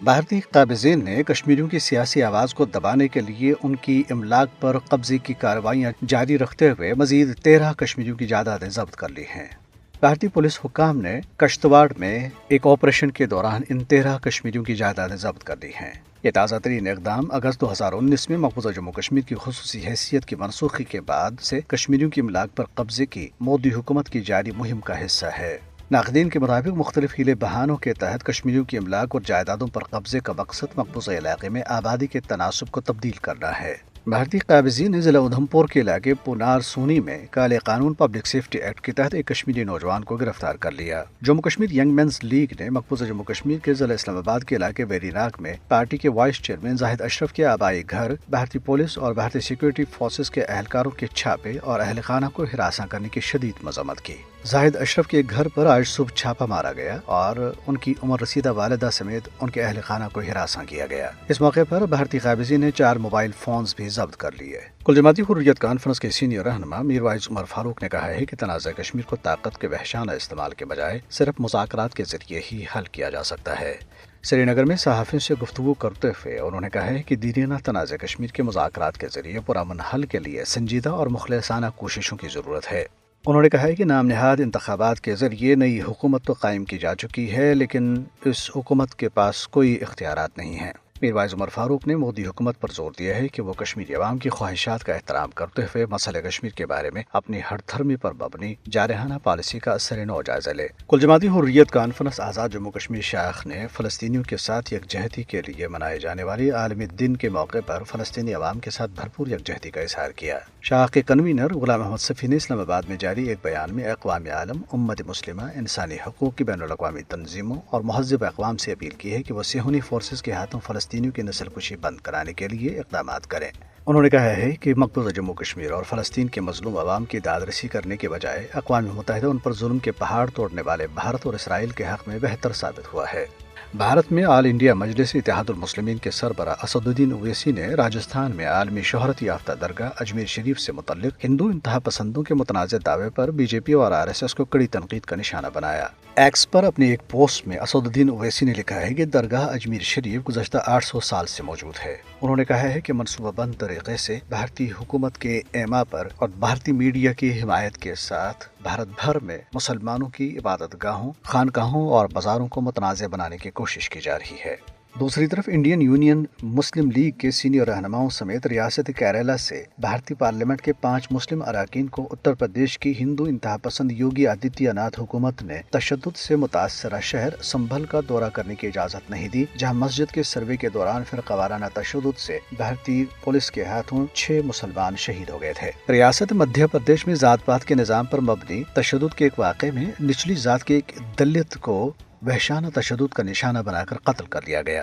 بھارتی قابضین نے کشمیریوں کی سیاسی آواز کو دبانے کے لیے ان کی املاک پر قبضے کی کارروائیاں جاری رکھتے ہوئے مزید 13 کشمیریوں کی جائیدادیں ضبط کر لی ہیں۔ بھارتی پولیس حکام نے کشتواڑ میں ایک آپریشن کے دوران ان 13 کشمیریوں کی جائیدادیں ضبط کر لی ہیں۔ یہ تازہ ترین اقدام اگست 2019 میں مقبوضہ جموں کشمیر کی خصوصی حیثیت کی منسوخی کے بعد سے کشمیریوں کی املاک پر قبضے کی مودی حکومت کی جاری مہم کا حصہ ہے۔ ناقدین کے مطابق مختلف ہیلے بہانوں کے تحت کشمیریوں کی املاک اور جائیدادوں پر قبضے کا مقصد مقبوضہ علاقے میں آبادی کے تناسب کو تبدیل کرنا ہے۔ بھارتی قابضین نے ضلع ادھمپور کے علاقے پونار سونی میں کالے قانون پبلک سیفٹی ایکٹ کے تحت ایک کشمیری نوجوان کو گرفتار کر لیا۔ Jammu Kashmir young men's league نے مقبوضہ جموں کشمیر کے ضلع اسلام آباد کے علاقے ویری ناگ میں پارٹی کے وائس چیئرمین زاہد اشرف کے آبائی گھر، بھارتی پولیس اور بھارتی سیکورٹی فورسز کے اہلکاروں کے چھاپے اور اہل خانہ کو ہراساں کرنے کی شدید مذمت کی۔ زاہد اشرف کے گھر پر آج صبح چھاپا مارا گیا اور ان کی عمر رسیدہ والدہ سمیت ان کے اہل خانہ کو ہراساں کیا گیا۔ اس موقع پر بھارتی قابضین نے 4 موبائل فونز بھی ضبط کر لیے۔ کل جماعتی حریت کانفرنس کے سینئر رہنما میر وائز عمر فاروق نے کہا ہے کہ تنازع کشمیر کو طاقت کے وحشانہ استعمال کے بجائے صرف مذاکرات کے ذریعے ہی حل کیا جا سکتا ہے۔ سری نگر میں صحافیوں سے گفتگو کرتے ہوئے انہوں نے کہا ہے کہ دیرینہ تنازع کشمیر کے مذاکرات کے ذریعے پرامن حل کے لیے سنجیدہ اور مخلصانہ کوششوں کی ضرورت ہے۔ انہوں نے کہا ہے کہ نام نہاد انتخابات کے ذریعے نئی حکومت تو قائم کی جا چکی ہے، لیکن اس حکومت کے پاس کوئی اختیارات نہیں ہیں۔ میر وائز عمر فاروق نے مودی حکومت پر زور دیا ہے کہ وہ کشمیری عوام کی خواہشات کا احترام کرتے ہوئے مسئلہ کشمیر کے بارے میں اپنی ہر دھرمی پر مبنی جارحانہ پالیسی کا اثر نو جائزہ لے۔ کل جماعتی حریت کانفرنس آزاد جموں کشمیر شاخ نے فلسطینیوں کے ساتھ یکجہتی کے لیے منائے جانے والی عالمی دن کے موقع پر فلسطینی عوام کے ساتھ بھرپور یکجہتی کا اظہار کیا۔ شاخ کے کنوینر غلام محمد صفی نے اسلام آباد میں جاری ایک بیان میں اقوام عالم، امت مسلمہ، انسانی حقوق کی بین الاقوامی تنظیموں اور مہذب اقوام سے اپیل کی ہے کہ وہ صہیونی فورسز کے ہاتھوں فلسطینیوں کی نسل کشی بند کرانے کے لیے اقدامات کریں۔ انہوں نے کہا ہے کہ مقبوضہ جموں کشمیر اور فلسطین کے مظلوم عوام کی داد رسی کرنے کے بجائے اقوام متحدہ ان پر ظلم کے پہاڑ توڑنے والے بھارت اور اسرائیل کے حق میں بہتر ثابت ہوا ہے۔ بھارت میں آل انڈیا مجلس اتحاد المسلمین کے سربراہ اسد الدین اویسی نے راجستھان میں عالمی شہرت یافتہ درگاہ اجمیر شریف سے متعلق ہندو انتہا پسندوں کے متنازع دعوے پر بی جے پی اور RSS کو کڑی تنقید کا نشانہ بنایا۔ ایکس پر اپنی ایک پوسٹ میں اسد الدین اویسی نے لکھا ہے کہ درگاہ اجمیر شریف گزشتہ 800 سال سے موجود ہے۔ انہوں نے کہا ہے کہ منصوبہ بند طریقے سے بھارتی حکومت کے ایما پر اور بھارتی میڈیا کی حمایت کے ساتھ بھارت بھر میں مسلمانوں کی عبادت گاہوں، خانقاہوں اور بازاروں کو متنازع بنانے کی کوشش کی جا رہی ہے۔ دوسری طرف انڈین یونین مسلم لیگ کے سینئر رہنماؤں سمیت ریاست کیرالہ سے بھارتی پارلیمنٹ کے 5 مسلم اراکین کو اتر پردیش کی ہندو انتہا پسند یوگی آدتیہ ناتھ حکومت نے تشدد سے متاثرہ شہر سنبھل کا دورہ کرنے کی اجازت نہیں دی، جہاں مسجد کے سروے کے دوران فرقہ وارانہ تشدد سے بھارتی پولیس کے ہاتھوں 6 مسلمان شہید ہو گئے تھے۔ ریاست مدھیہ پردیش میں ذات پات کے نظام پر مبنی تشدد کے ایک واقعے میں نچلی ذات کے ایک دلت کو وحشانہ تشدد کا نشانہ بنا کر قتل کر لیا گیا۔